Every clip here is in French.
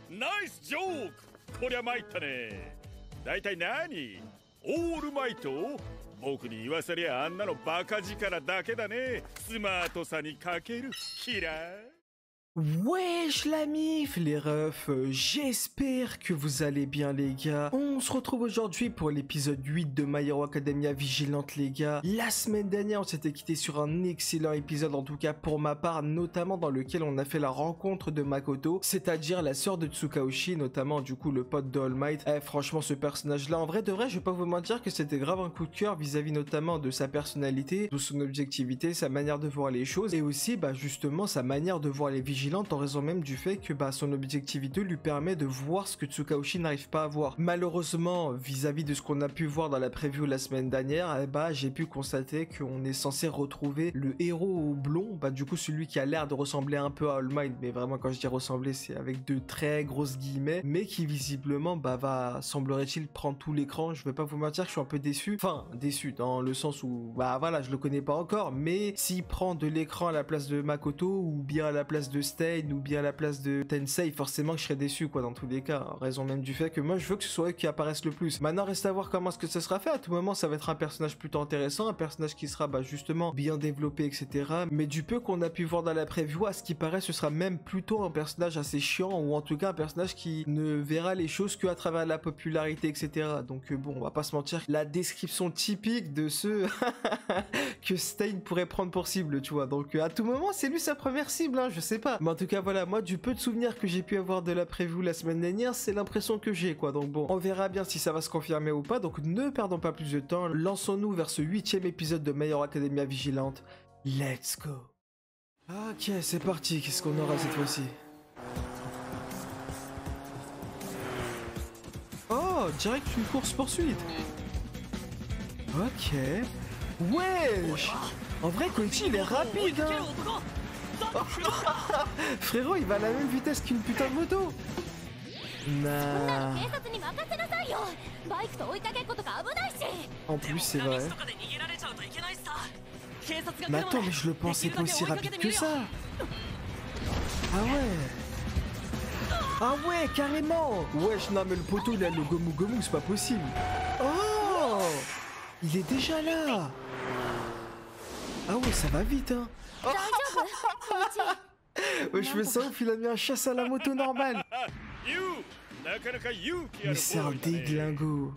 ナイスジョーク。こりゃ参ったね。だいたい何？オールマイト？僕に言わせりゃあんなのバカ力だけだね。スマートさに欠けるキラー。Wesh la mif les refs, j'espère que vous allez bien les gars. On se retrouve aujourd'hui pour l'épisode 8 de My Hero Academia Vigilante les gars. La semaine dernière on s'était quitté sur un excellent épisode, en tout cas pour ma part, notamment dans lequel on a fait la rencontre de Makoto, c'est-à-dire la sœur de Tsukaoshi, notamment du coup le pote de All Might. Franchement ce personnage là, en vrai de vrai je vais pas vous mentir que c'était grave un coup de cœur vis-à-vis notamment de sa personnalité, de son objectivité, sa manière de voir les choses et aussi justement sa manière de voir les vigilantes, en raison même du fait que son objectivité lui permet de voir ce que Tsukaoshi n'arrive pas à voir. Malheureusement, vis-à-vis de ce qu'on a pu voir dans la preview la semaine dernière, j'ai pu constater qu'on est censé retrouver le héros blond, du coup celui qui a l'air de ressembler un peu à All Might, mais vraiment quand je dis ressembler, c'est avec de très grosses guillemets, mais qui visiblement va, semblerait-il, prendre tout l'écran. Je vais pas vous mentir que je suis un peu déçu, enfin déçu dans le sens où, voilà, je le connais pas encore, mais s'il prend de l'écran à la place de Makoto, ou bien à la place de ou bien à la place de Tensei, forcément que je serais déçu quoi dans tous les cas, en raison même du fait que moi je veux que ce soit eux qui apparaissent le plus. Maintenant reste à voir comment est-ce que ça sera fait. À tout moment ça va être un personnage plutôt intéressant, un personnage qui sera justement bien développé etc, mais du peu qu'on a pu voir dans la preview, à ce qui paraît ce sera même plutôt un personnage assez chiant, ou en tout cas un personnage qui ne verra les choses qu'à travers la popularité etc. Donc bon, on va pas se mentir, la description typique de ceux que Stein pourrait prendre pour cible, tu vois, donc à tout moment c'est lui sa première cible, je sais pas. Mais en tout cas voilà, moi du peu de souvenirs que j'ai pu avoir de la preview la semaine dernière, c'est l'impression que j'ai quoi, donc bon, on verra bien si ça va se confirmer ou pas, donc ne perdons pas plus de temps, lançons-nous vers ce 8e épisode de My Hero Academia Vigilante, let's go. Ok, c'est parti, qu'est-ce qu'on aura cette fois-ci? Oh, direct une course-poursuite. Ok. Wesh. En vrai, Koichi, il est rapide, Frérot, il va à la même vitesse qu'une putain de moto. Nah. En plus, c'est vrai. Mais attends, mais je le pensais pas aussi rapide que ça. Ah ouais. Ah ouais, carrément. Wesh, non mais le poteau, il a le Gomu Gomu, c'est pas possible. Oh, il est déjà là. Ah ouais, ça va vite, Ouais, je me sens qu'il a mis un chasse à la moto normale. Mais c'est un déglingo.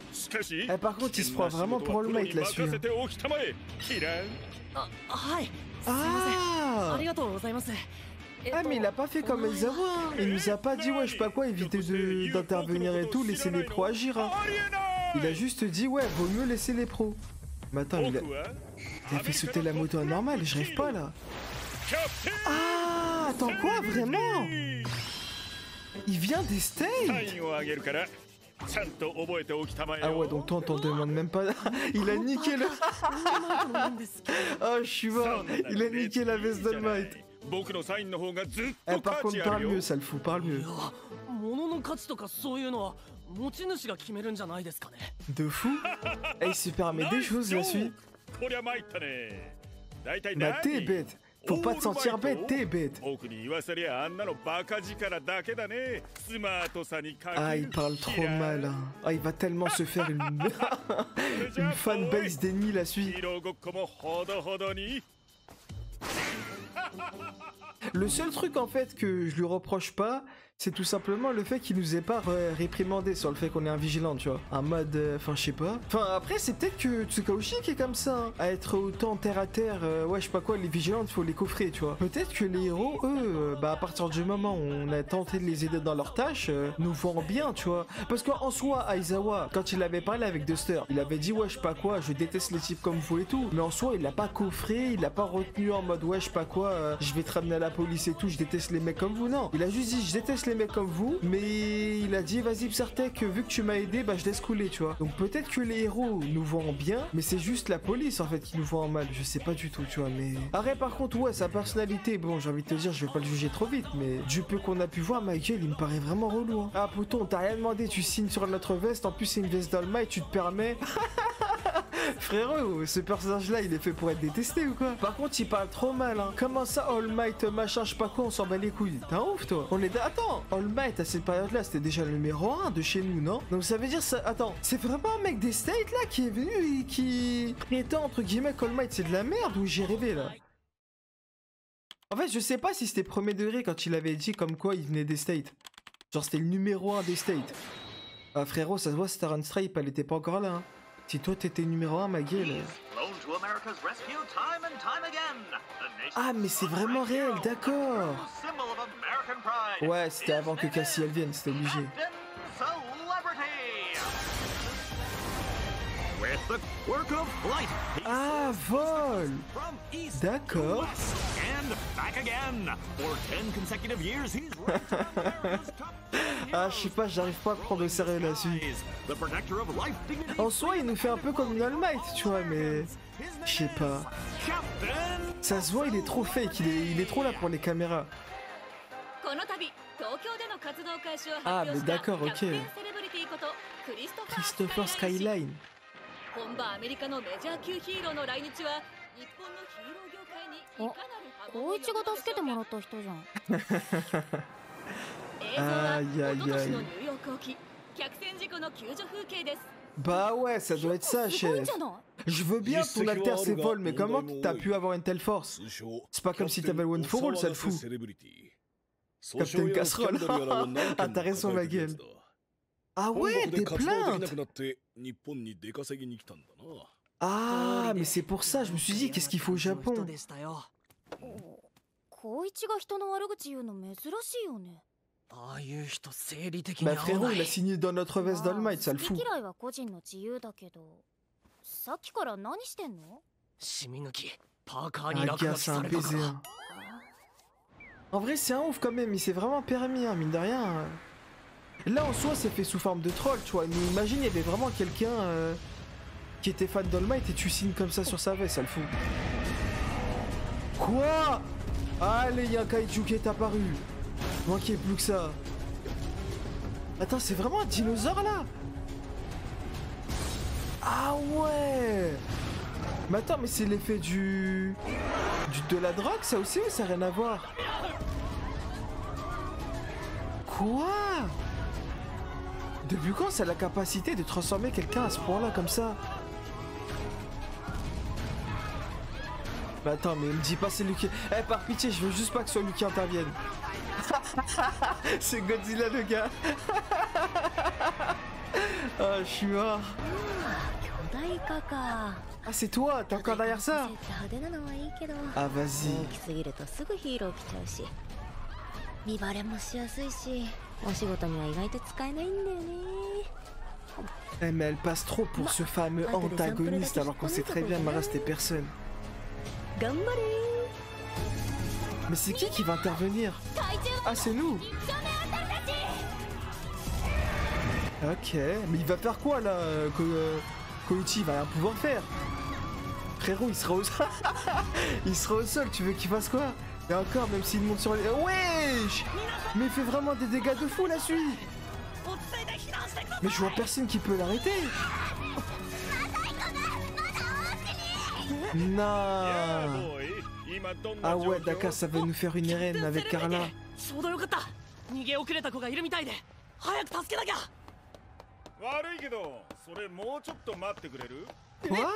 Par contre, il se prend vraiment pour All Might là-dessus. Ah mais il a pas fait comme Aizawa, Il nous a pas dit ouais je sais pas quoi, éviter d'intervenir et tout, laisser les pros agir. Il a juste dit ouais vaut mieux laisser les pros. Mais attends, il a fait sauter la moto à normal, je rêve pas là. Ah attends quoi, vraiment? Il vient des States? Ah ouais, donc toi on t'en demande même pas. Il a niqué le... Oh je suis mort, il a niqué la veste d'All Might. Par contre parle mieux, ça le fout, parle mieux. De fou. Il se permet des choses là-dessus. Bah t'es bête. Faut pas te sentir bête, t'es bête. Ah, il parle trop mal. Ah, il va tellement se faire une fanbase d'ennemis là-dessus. Le seul truc en fait que je lui reproche pas, c'est tout simplement le fait qu'il nous ait pas réprimandé sur le fait qu'on est un vigilant, tu vois. En mode, enfin je sais pas. Enfin après c'est peut-être que Tsukaoshi qui est comme ça, à être autant terre à terre, ouais je sais pas quoi, les vigilants il faut les coffrer, tu vois. Peut-être que les héros, eux, à partir du moment où on a tenté de les aider dans leurs tâches, nous vont bien, tu vois. Parce qu'en soi, Aizawa, quand il avait parlé avec Duster, il avait dit ouais je sais pas quoi, je déteste les types comme vous et tout. Mais en soi il l'a pas coffré, il l'a pas retenu en mode ouais je sais pas quoi, je vais te ramener à la police et tout, je déteste les mecs comme vous, non. Il a juste dit je déteste les mecs comme vous, mais il a dit vas-y Psartek, vu que tu m'as aidé, je laisse couler, tu vois. Donc peut-être que les héros nous voient en bien, mais c'est juste la police en fait qui nous voit en mal, je sais pas du tout, tu vois. Mais arrête, par contre ouais, sa personnalité, bon j'ai envie de te dire, je vais pas le juger trop vite, mais du peu qu'on a pu voir, Michael il me paraît vraiment relou, Ah pouton, t'as rien demandé, tu signes sur notre veste, en plus c'est une veste d'All Might, tu te permets Frérot, ce personnage-là, il est fait pour être détesté ou quoi? Par contre, il parle trop mal, hein. Comment ça, All Might, machin, je sais pas quoi, on s'en bat les couilles. T'es un ouf, toi. Attends, All Might, à cette période-là, c'était déjà le numéro 1 de chez nous, non? Donc ça veut dire ça... Attends, c'est vraiment un mec des States, là, qui est venu et qui prétend, entre guillemets, qu'All Might, c'est de la merde, ou j'ai rêvé, là? En fait, je sais pas si c'était premier degré quand il avait dit comme quoi il venait des States. Genre, c'était le numéro 1 des States. Ah, frérot, ça se voit, Star and Stripe, elle était pas encore là, hein. Si toi t'étais numéro 1, ma gueule. Ah, mais c'est vraiment réel, d'accord. Ouais, c'était avant que Cassie elle vienne, c'était obligé. Ah, vol. D'accord. Ah, je sais pas, j'arrive pas à prendre au sérieux là-dessus. En soi, il nous fait un peu comme une All Might, tu vois, mais... Je sais pas. Ça se voit, il est trop fake, il est trop là pour les caméras. Ah, mais d'accord, ok. Christopher Skyline. Aïe aïe aïe. Bah ouais, ça doit être ça, chef. Je veux bien que ton alter s'évole, mais comment t'as pu avoir une telle force? C'est pas comme si t'avais le One for All, ça le fout. Captain Casserole. Ah, t'as raison, ma gueule. Ah ouais, des plaintes. Ah, mais c'est pour ça, je me suis dit, qu'est-ce qu'il faut au Japon? Bah frérot, il a signé dans notre veste d'All Might, ça le fout. Ah gars, c'est un baiser. Hein. En vrai, c'est un ouf quand même, il s'est vraiment permis, hein, mine de rien. Là, en soi, c'est fait sous forme de troll, tu vois. Mais imagine, il y avait vraiment quelqu'un qui était fan d'All Might et tu signes comme ça sur sa veste, ça le fout. Quoi? Allez, il y a un kaiju qui est apparu. Manquez plus que ça. Attends, c'est vraiment un dinosaure là? Ah ouais. Mais attends, mais c'est l'effet de la drogue, ça aussi, ou ça n'a rien à voir? Quoi? Depuis quand ça a la capacité de transformer quelqu'un à ce point-là, comme ça? Bah attends, mais me dis pas c'est lui qui... Eh, par pitié, je veux juste pas que ce soit lui qui intervienne. C'est Godzilla le gars. Oh, je suis mort. Ah, c'est toi, t'es encore derrière ça? Ah, vas-y. Eh, mais elle passe trop pour ce fameux antagoniste alors qu'on sait très bien que c'était personne. Mais c'est qui va intervenir? Ah, c'est nous. Ok, mais il va faire quoi là, Koichi? Il va rien pouvoir faire. Frérot, il sera au sol. Il sera au sol, tu veux qu'il fasse quoi? Et encore, même s'il monte sur les... Wesh! Mais il fait vraiment des dégâts de fou là-dessus. Mais je vois personne qui peut l'arrêter. Non. Ah ouais, d'accord, ça va nous faire une arène avec Carla. Quoi?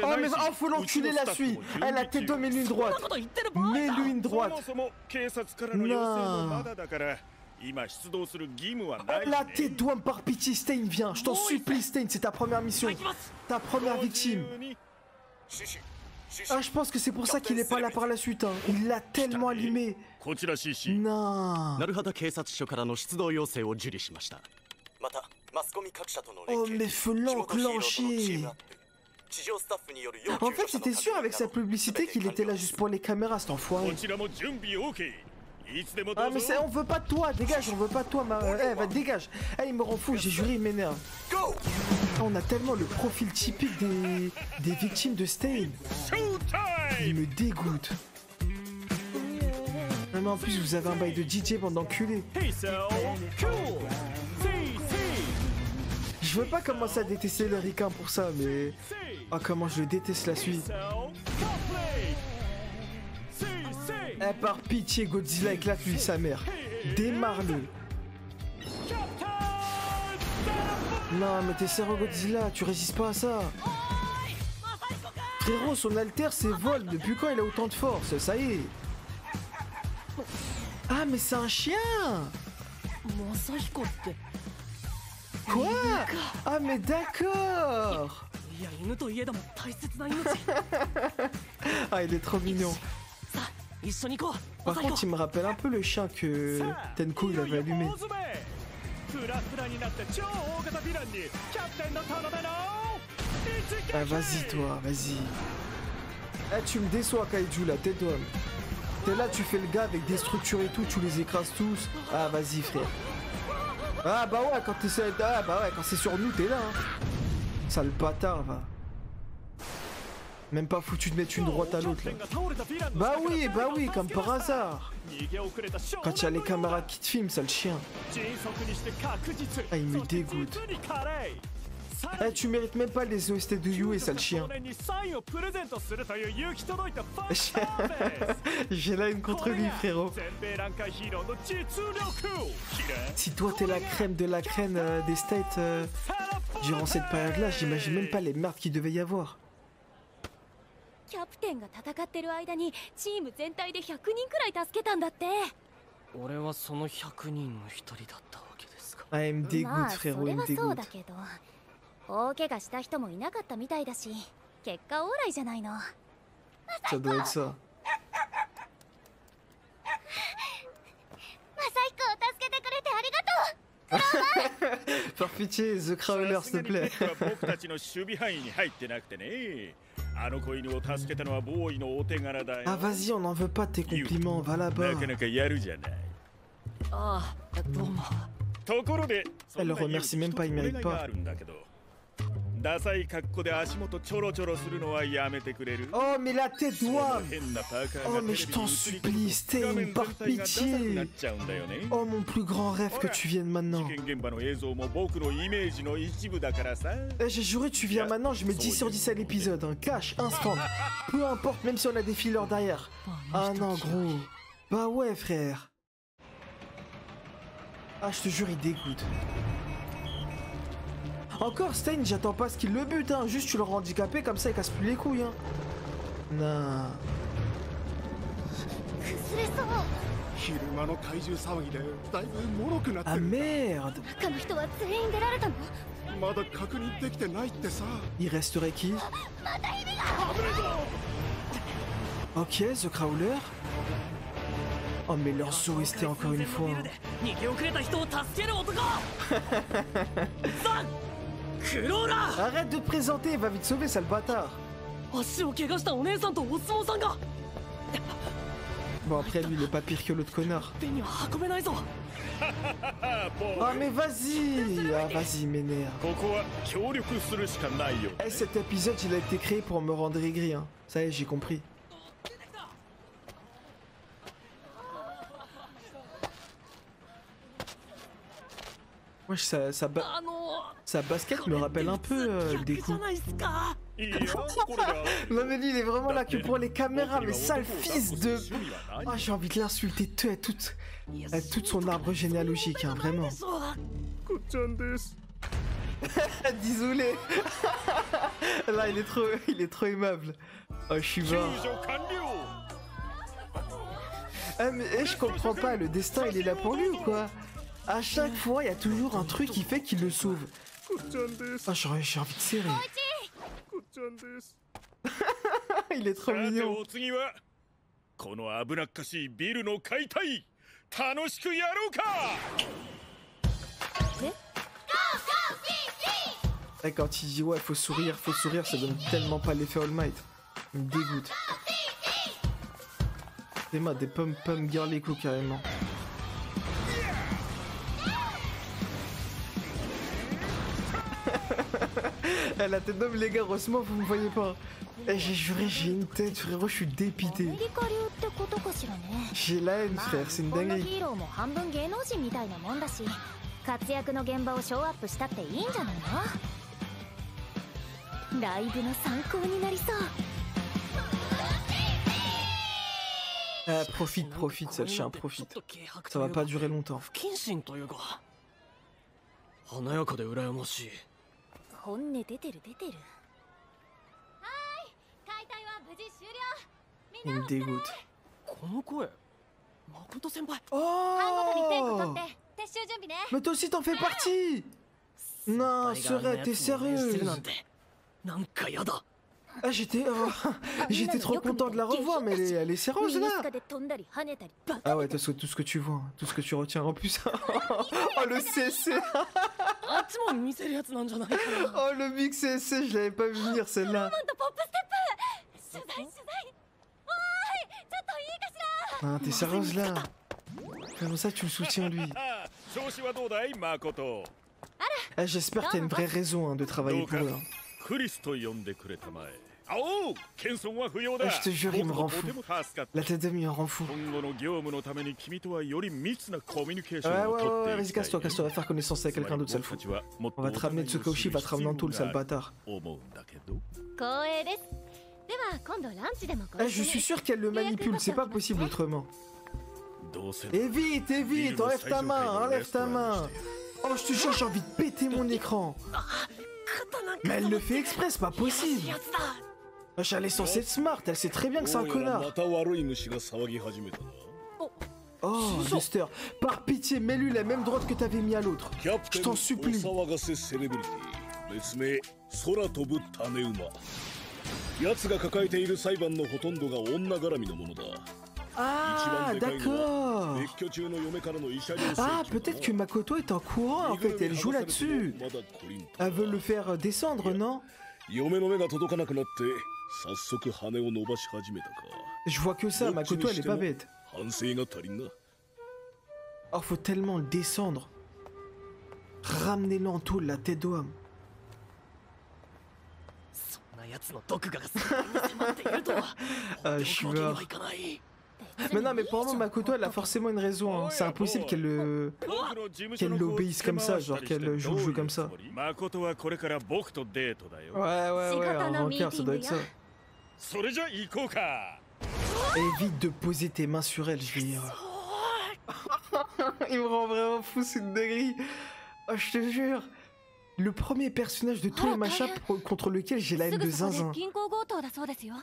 Oh mais oh, faut l'enculer la suite. Elle a tes deux, mets-lui une droite. Mets-lui une droite. Non. La tête doigt par pitié, Stain, viens. Je t'en supplie, Stain, c'est ta première mission. Ta première victime. Ah, je pense que c'est pour ça qu'il est pas là par la suite, hein. Il l'a tellement allumé. Non. Oh, mais faut l'enclencher. En fait, c'était sûr avec sa publicité qu'il était là juste pour les caméras, cet enfoiré. Ah, mais on veut pas de toi, dégage, on veut pas de toi, eh, va, dégage. Eh, il me rend fou, j'ai juré, il m'énerve. On a tellement le profil typique des victimes de Stain. Il me dégoûte. Non, mais en plus, vous avez un bail de DJ, bande d'enculés. Je Je veux pas commencer à détester le ricain pour ça, mais... Ah, comment je le déteste la suite. Eh, par pitié, Godzilla éclate-lui sa mère. Démarre-le. Non, mais t'es sérieux, Godzilla, tu résistes pas à ça. Frérot, son alter s'évole. Depuis quand il a autant de force? Ça y est. Ah, mais c'est un chien. Quoi? Ah, mais d'accord. Ah, il est trop mignon. Par contre, il me rappelle un peu le chien que Tenko il avait allumé. Ah, vas-y toi, vas-y. Eh, tu me déçois Kaiju là, tais-toi. T'es là, tu fais le gars avec des structures et tout, tu les écrases tous. Ah, vas-y frère. Ah bah ouais, quand quand c'est sur nous, t'es là. Hein. Sale bâtard, va. Même pas foutu de mettre une droite à l'autre là. Bah oui, comme par hasard. Quand il y a les caméras qui te filment, sale chien. Ah, il me dégoûte. Eh, tu mérites même pas les OST de Yue, sale chien. J'ai la haine contre lui, frérot. Si toi t'es la crème de la crème des States durant cette période-là, j'imagine même pas les merdes qu'il devait y avoir. Ah, il me dégoûte, frérot, il me dégoûte. Ça doit être ça. Par pitié, The Crawler, s'il te plaît. Ah, vas-y, on n'en veut pas de tes compliments, va là-bas. Elle le remercie même pas, il mérite pas. Oh, mais la tête d'oie. Oh, mais je t'en supplie, Stain, par pitié. Oh, mon plus grand rêve que tu viennes maintenant. Eh, j'ai juré, tu viens maintenant, je mets 10 sur 10 à l'épisode. Hein. Cash, instant. Peu importe, même si on a des fillers derrière. Ah non, gros. Bah ouais, frère. Ah, je te jure, il dégoûte. Encore Stain, j'attends pas ce qu'il le bute, hein. Juste tu le rends handicapé, comme ça il casse plus les couilles, hein. Non. Ah merde. Il resterait qui? Ok, The Crawler. Oh mais leurs OST encore une fois. Arrête de te présenter, va vite sauver, sale bâtard. Bon après lui il est pas pire que l'autre connard. Ah mais vas-y. Ah vas-y, m'énerve. Eh, cet épisode il a été créé pour me rendre aigri, hein. Ça y est, j'ai compris. Wesh, sa basket me rappelle un peu des coups. Non mais lui il est vraiment là que pour les caméras, mais sale fils de... Ah, j'ai envie de l'insulter toute son arbre généalogique, hein, vraiment. Désolé. Là il est trop aimable. Oh, je suis mort. Ah mais je comprends pas, le destin il est là pour lui ou quoi? À chaque fois, il y a toujours un truc qui fait qu'il le sauve. Ah, j'ai envie de serrer. Il est trop mignon. Et quand il dit ouais, faut sourire, ça donne tellement pas l'effet All Might. Il me dégoûte. C'est moi des pommes girly coups carrément. La tête d'homme, les gars, heureusement vous me voyez pas. Eh, j'ai juré, j'ai une tête, frérot, je suis dépité. J'ai la haine, frère, c'est une dinguerie. 活躍の現場をショーアップしたっていいんじゃないの？ライブの参考になりそう。Profite, profite, sale chien, profite. Ça va pas durer longtemps. 不謹慎というか華やかで羨ましい。本音出てる出てる。はーい、解体は無事終了。 Il me dégoûte. この声、誠先輩。班ごとにテイク Oh! 取って撤収準備ね。 Mais toi aussi t'en fais partie! Non, Serette, t'es sérieuse? なんかやだ。 Ah, j'étais trop content de la revoir, mais elle est sérieuse là! Ah ouais, tout ce que tu vois, tout ce que tu retiens en plus. Oh le CC! あっちも見せるやつなんじゃないかな。 Oh le big CC, je l'avais pas vu venir celle-là. ポップステップ。取材取材。おーい、ちょっといいかしら。 Ah, t'es sérieuse là? Comment ça tu le soutiens lui? 調子はどうだい、誠。 Ah, j'espère que t'as une vraie raison hein, de travailler pour eux. Hein. クリスと呼んでくれたまえ。おう、謙遜は不要だ。 Je te jure, il me rend fou. La tête de mi me rend fou. 今後の業務のために君とはより密なコミュニケーショ Ouais, ンを ouais, 取 ouais, ってい vas-y, きたい。 casse-toi, casse-toi, va faire connaissance avec quelqu'un d'autre, sale fou. On va te ramener Tsukaoshi, va te ramener en tôle, sale bâtard. 思うんだけど。光栄です。では今度ランチでもご Ah, 一 je 緒に。 suis sûr qu'elle le manipule, c'est pas possible autrement. どうせ Et vite, enlève ta main. Oh, je te jure, j'ai envie de péter mon écran. Mais elle le fait exprès, c'est pas possible. Wesh, elle est censée être smart, elle sait très bien que c'est un connard. Oh, Lester, par pitié, mets-lui la même droite que t'avais mis à l'autre. Je t'en supplie. 奴が抱えている裁判のほとんどが女絡みのものだ。 Ah, d'accord. Ah, peut-être que Makoto est en courant, en fait, elle joue là-dessus. Elle veut le faire descendre, non? 嫁の目が届かなくなって早速羽を伸ばし始めたか。 Je vois que ça, Makoto, elle est pas bête. 反省が足りんな。 Oh, faut tellement le descendre. Ramenez-le en tôle, la tête d'homme. そんな奴の毒牙がそこに迫っているとは。 Je suis mort. Mais non, mais pour le moment, Makoto, elle a forcément une raison. Hein. C'est impossible qu'elle l'obéisse comme ça, genre qu'elle joue le jeu comme ça. Makotoはこれから僕とデートだよ。 Ouais, un vainqueur, ça doit être ça. それじゃ行こうか。 Évite de poser tes mains sur elle, je vais dire. Il me rend vraiment fou, c'est une dinguerie. Oh, je te jure. Le premier personnage de tous les machins contre lequel j'ai la haine de zinzin. 銀行強盗だそうですよ。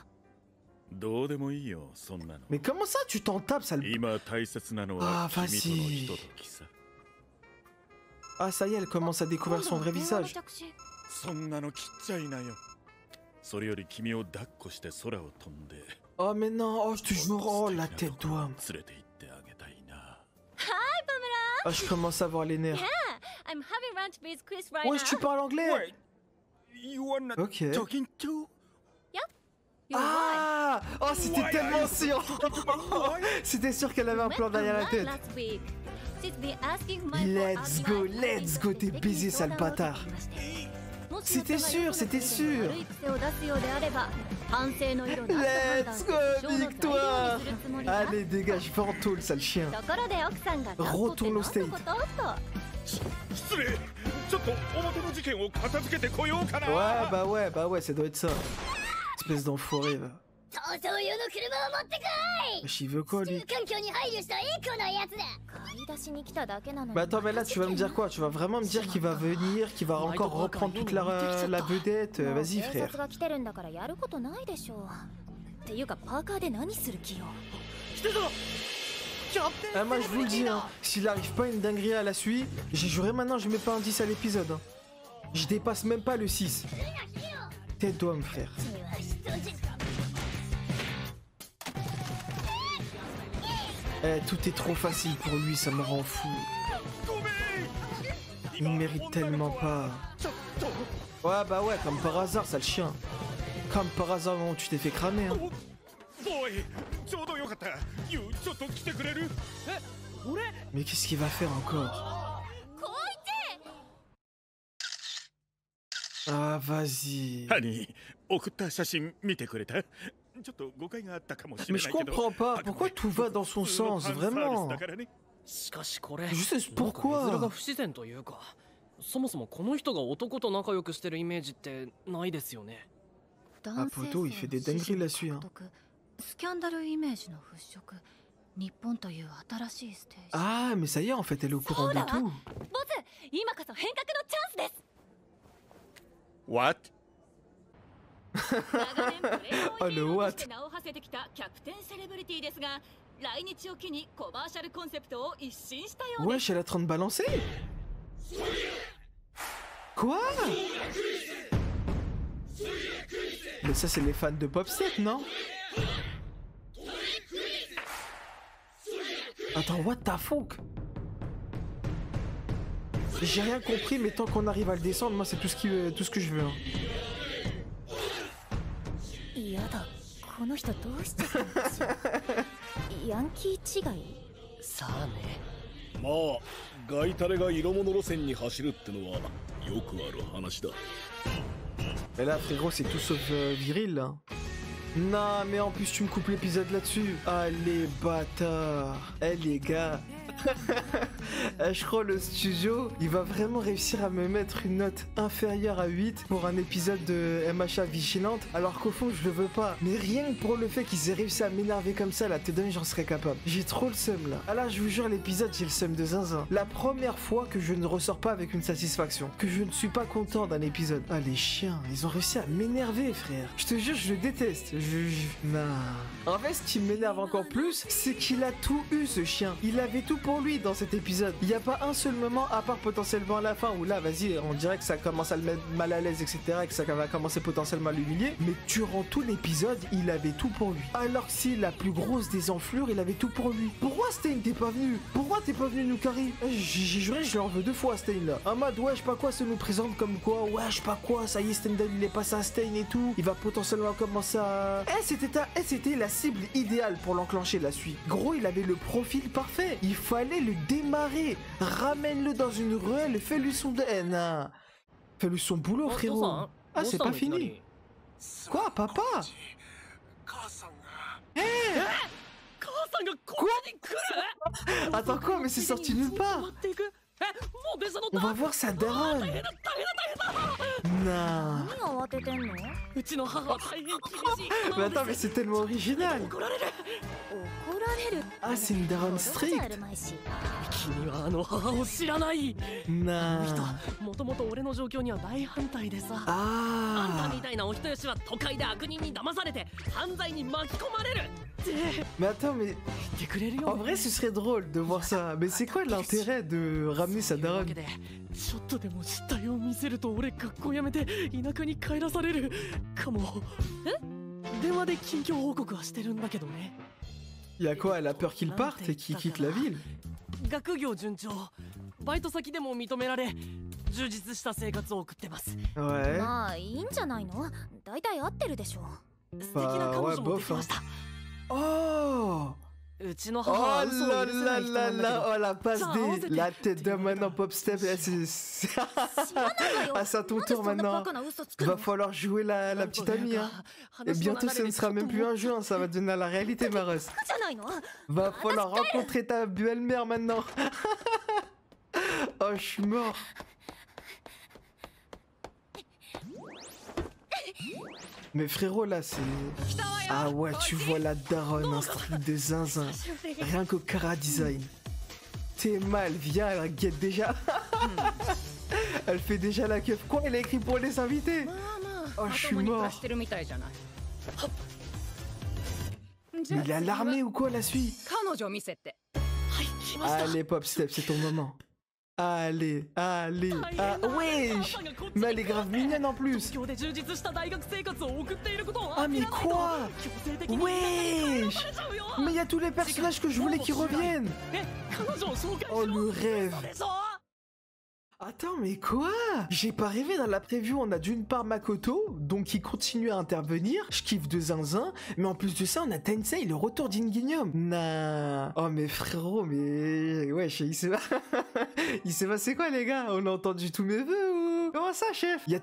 どうでもいいよ、そんなの。 Mais comment ça, tu t'en tapes, sale... 今大切なのは君とのひとときさ。 Ah, ça y est, elle commence à découvrir son vrai visage. そんなの切っちゃいなよ。それより君を抱っこして空を飛んで。 Oh, mais non, oh, je te jure, oh, la tête d'homme. 連れて行ってあげたいな。 Ah, je commence à avoir les nerfs. I'm having lunch with Chris right Wesh, tu now. parles anglais? You are not Ok. talking to? You're right. Ah! Oh, c'était tellement sûr! C'était sûr qu'elle avait un plan derrière la tête. Last week. She's been asking my Let's go, t'es baisé, sale bâtard. C'était sûr, c'était sûr. Let's go, victoire! Allez, dégage, va en tôle, sale chien. Retourne au state. 失礼。ちょっと表の事件を片付けてこようかな。 Ouais, ça doit être ça. Espèce d'enfoiré, va. 逃走用の車を持ってこい。 Wesh, il veut quoi, lui? 環境に配慮したエコなやつだ。買い出しに来ただけなのに。 Bah attends, mais là, tu vas me dire quoi? Tu vas vraiment me dire qu'il va venir, qu'il va encore reprendre toute la vedette? Vas-y, 警 frère. 察が来てるんだからやることないでしょう。っていうかパーカーで何する気よ。 Ah, moi je vous le dis, hein, s'il arrive pas une dinguerie à la suite, j'ai juré maintenant je mets pas un 10 à l'épisode. Hein. Je dépasse même pas le 6. Tête d'homme, frère. Eh, tout est trop facile pour lui, ça me rend fou. Il mérite tellement pas. Ouais, bah ouais, comme par hasard, sale chien. Comme par hasard, bon, tu t'es fait cramer, hein. ボーイ、ちょうどよかった。ユウ、ちょっと来てくれる？ Mais qu'est-ce qu'il va faire encore? Ah, vas-y. ハニー、送った写真見てくれた？ちょっと誤解があったかもしれ Mais ない je けど。 comprends pas, pourquoi tout va dans son sens, vraiment? しかしこれ Je sais なんか絵面が pourquoi. 不自然というか、そもそもこの人が男と仲良くしてるイメージってないですよね。男性 Poto, il fait des dingueries là-dessus, hein. スキャンダルイメージの払拭。日本という新しいステージ。 Ah, mais ça y est, en fait, elle est au courant de tout. ボス、今こそ変革のチャンスです。 What? 長年プレーボーイヒーローとして what? 名を馳せてきたキャプテンセレブリティですが、来日を機にコマーシャルコンセプトを一新したようです。 Wesh, elle est en train de balancer. Quoi? Mais ça, c'est les fans de Pop 7, non? Attends, what the fuck? J'ai rien compris, mais tant qu'on arrive à le descendre, moi, c'est tout ce que je veux. Hein. やだ、この人どうしちゃったんですよ。ヤンキー違い？さあね。まあガイタレが色物路線に走るってのはよくある話だ。 Mais là, frérot, c'est tout sauf viril, là. Non, mais en plus, tu me coupes l'épisode là-dessus. Allez, bâtard. Eh, les gars. Je crois le studio, il va vraiment réussir à me mettre une note inférieure à 8 pour un épisode de MHA Vigilante, alors qu'au fond, je le veux pas. Mais rien que pour le fait qu'ils aient réussi à m'énerver comme ça, là, te donner, j'en serais capable. J'ai trop le seum, là. Ah là, je vous jure, l'épisode, j'ai le seum de zinzin. La première fois que je ne ressors pas avec une satisfaction, que je ne suis pas content d'un épisode. Ah, les chiens, ils ont réussi à m'énerver, frère. Je te jure, je le déteste. Non. En fait, ce qui m'énerve encore plus, c'est qu'il a tout eu, ce chien. Il avait tout pour lui dans cet épisode. Il n'y a pas un seul moment, à part potentiellement à la fin, où là, vas-y, on dirait que ça commence à le mettre mal à l'aise, etc., et que ça va commencer potentiellement à l'humilier. Mais durant tout l'épisode, il avait tout pour lui. Alors que si la plus grosse des enflures, il avait tout pour lui. Pourquoi Stein t'es pas venu? Pourquoi t'es pas venu nous carrer? J'ai juré, je l'en veux 2 fois, Stein, là. En mode, ouais, je sais pas quoi, ça nous présente comme quoi, ouais, je sais pas quoi, ça y est, Stendhal, il est passé à Stein et tout. Il va potentiellement commencer à... c'était la cible idéale pour l'enclencher, la suite. Gros, il avait le profil parfait. Il fallait le démarrer. Ramène-le dans une ruelle, fais-lui son... Fais-lui son boulot, frérot. Ah, c'est pas fini. Quoi, papa? Quoi? Attends, quoi? Mais c'est sorti nulle part. On va voir sa daronne. Non. Mais attends, mais c'est tellement original. Ah, c'est une daronne stricte. 君はあの母を知らない。Non. もともと俺の状況には大反対でさ。あんたみたいなお人よしは都会で悪人に騙されて犯罪に巻き込まれる。Mais attends, mais... En vrai, ce serait drôle de voir ça. Mais c'est quoi l'intérêt de ramener sa daronne? ちょっとでも失態を見せると俺学校辞めて田舎に帰らされるかも。電話で近況報告はしてるんだけどね。Il y a quoi? Elle a peur qu'il parte et qu'il quitte la ville. 学業順調。バイト先でも認められ、充実した生活を送ってます。 Ouais. まあいいんじゃないの？大体合ってるでしょ。素敵な彼女もできました。 Oh! うちの Oh 母は嘘を là 許せな là い人 là なんだけ là! ど。 Oh la passe des... La tête d'homme maintenant, Pop Step. Ah, c'est à ton tour maintenant. Va falloir jouer la petite amie, hein. Et bientôt, ce ne sera même plus un jeu, hein. Ça va devenir la réalité, Maros. Va falloir rencontrer ta belle-mère maintenant. Oh, je suis mort. Mais frérot, là, c'est... Ah ouais, tu vois la daronne, un strict de zinzin. Rien qu'au Kara Design. T'es mal, viens, elle guette déjà. Elle fait déjà la keuf. Quoi, elle a écrit pour les invités? Oh, je suis mort. Mais il est à l'armée ou quoi, la suite? Allez, Pop Step, c'est ton moment. Allez, allez, ah, wesh! Mais elle est grave mignonne en plus! Ah mais quoi? Wesh! Mais il y a tous les personnages que je voulais qui reviennent! Oh le rêve! Attends, mais quoi? J'ai pas rêvé. Dans la preview, on a d'une part Makoto, donc qui continue à intervenir. Je kiffe de zinzin. Mais en plus de ça, on a Tensei, le retour d'Ingenium. Nah. Oh, mais frérot, mais... Wesh, il s'est passé quoi, les gars? On a entendu tous mes vœux ou... Comment Comment ça, chef? Il y a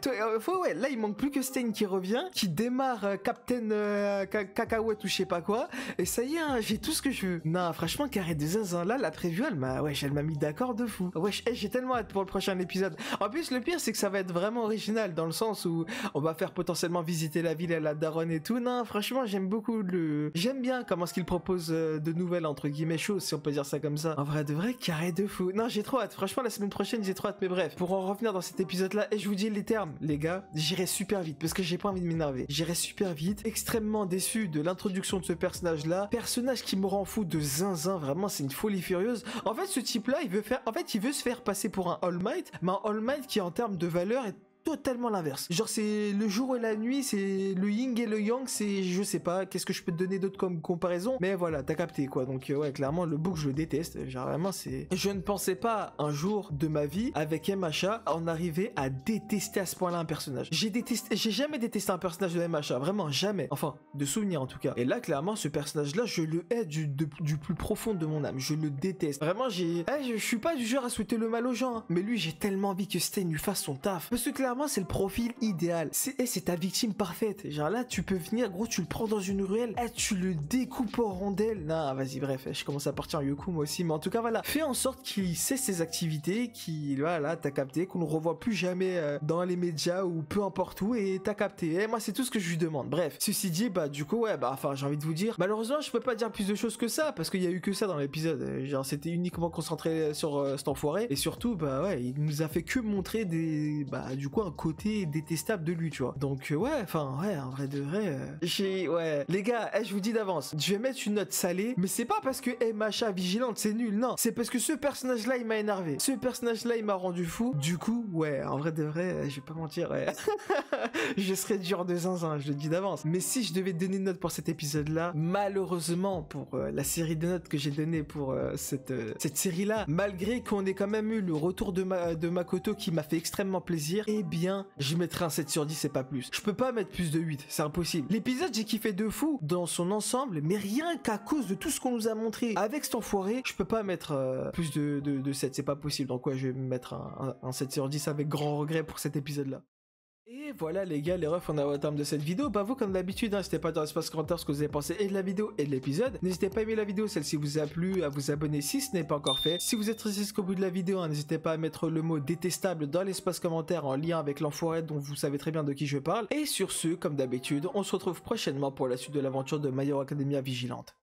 ouais, là, il manque plus que Stain qui revient, qui démarre Captain Cacahuète ou je sais pas quoi. Et ça y est, hein, j'ai tout ce que je veux. Non, franchement, Carré des zinzins, là, la preview, elle m'a mis d'accord de fou. Wesh, j'ai tellement hâte pour le prochain épisode. En plus, le pire, c'est que ça va être vraiment original, dans le sens où on va faire potentiellement visiter la ville à la daronne et tout. Non, franchement, j'aime beaucoup j'aime bien comment ce qu'il propose de nouvelles, entre guillemets, choses, si on peut dire ça comme ça. En vrai, de vrai, Carré de fou. Non, j'ai trop hâte. Franchement, la semaine prochaine, j'ai trop hâte. Mais bref, pour en revenir dans cet épisode-là, et je vous dis les termes, les gars, j'irai super vite, parce que j'ai pas envie de m'énerver. J'irai super vite, extrêmement déçu de l'introduction de ce personnage-là. Personnage qui me rend fou de zinzin, vraiment, c'est une folie furieuse. En fait, ce type-là, il veut se faire passer pour un All Might, mais un All Might qui, en termes de valeur, est totalement l'inverse. Genre, c'est le jour et la nuit, c'est le yin et le yang, c'est, je sais pas, qu'est-ce que je peux te donner d'autre comme comparaison, mais voilà, t'as capté, quoi. Donc, ouais, clairement, le book, je le déteste. Genre, vraiment, c'est... Je ne pensais pas, un jour de ma vie, avec MHA, en arriver à détester à ce point-là un personnage. J'ai jamais détesté un personnage de MHA, vraiment, jamais. Enfin, de souvenir, en tout cas. Et là, clairement, ce personnage-là, je le hais du plus profond de mon âme. Je le déteste. Vraiment, je suis pas du genre à souhaiter le mal aux gens, hein, mais lui, j'ai tellement envie que Stain lui fasse son taf. Parce que, clairement, c'est le profil idéal. C'est ta victime parfaite. Genre là, tu peux venir, gros, tu le prends dans une ruelle, tu le découpes en rondelles. Non, vas-y, bref, je commence à partir en Yoku moi aussi, mais en tout cas, voilà. Fais en sorte qu'il sait ses activités, voilà, t'as capté, qu'on ne revoit plus jamais dans les médias ou peu importe où, et t'as capté. Et moi, c'est tout ce que je lui demande. Bref, ceci dit, bah, du coup, ouais, bah, enfin, j'ai envie de vous dire, malheureusement, je peux pas dire plus de choses que ça, parce qu'il y a eu que ça dans l'épisode. Genre, c'était uniquement concentré sur cet enfoiré, et surtout, bah, ouais, il nous a fait que montrer du coup, un côté détestable de lui, tu vois. Donc ouais, enfin ouais, en vrai de vrai, ouais, les gars, je vous dis d'avance, je vais mettre une note salée, mais c'est pas parce que MHA vigilante c'est nul, non, c'est parce que ce personnage là il m'a énervé, ce personnage là il m'a rendu fou. Du coup, ouais, en vrai de vrai, je vais pas mentir, ouais. Je serais dur de zinzin, je le dis d'avance. Mais si je devais donner une note pour cet épisode là, malheureusement pour la série de notes que j'ai donné pour cette série là, malgré qu'on ait quand même eu le retour de Makoto qui m'a fait extrêmement plaisir, eh bien je mettrai un 7 sur 10 et pas plus. Je peux pas mettre plus de 8, c'est impossible. L'épisode, j'ai kiffé de fou dans son ensemble, mais rien qu'à cause de tout ce qu'on nous a montré avec cet enfoiré, je peux pas mettre plus de 7, c'est pas possible. Donc ouais, je vais mettre un 7 sur 10 avec grand regret pour cet épisode-là. Et voilà les gars, les refs, on a au terme de cette vidéo. Bah vous comme d'habitude, n'hésitez pas dans l'espace commentaire ce que vous avez pensé et de la vidéo et de l'épisode. N'hésitez pas à aimer la vidéo, celle-ci vous a plu, à vous abonner si ce n'est pas encore fait. Si vous êtes resté jusqu'au bout de la vidéo, hein, n'hésitez pas à mettre le mot détestable dans l'espace commentaire en lien avec l'enfoiré dont vous savez très bien de qui je parle. Et sur ce, comme d'habitude, on se retrouve prochainement pour la suite de l'aventure de My Hero Academia Vigilante.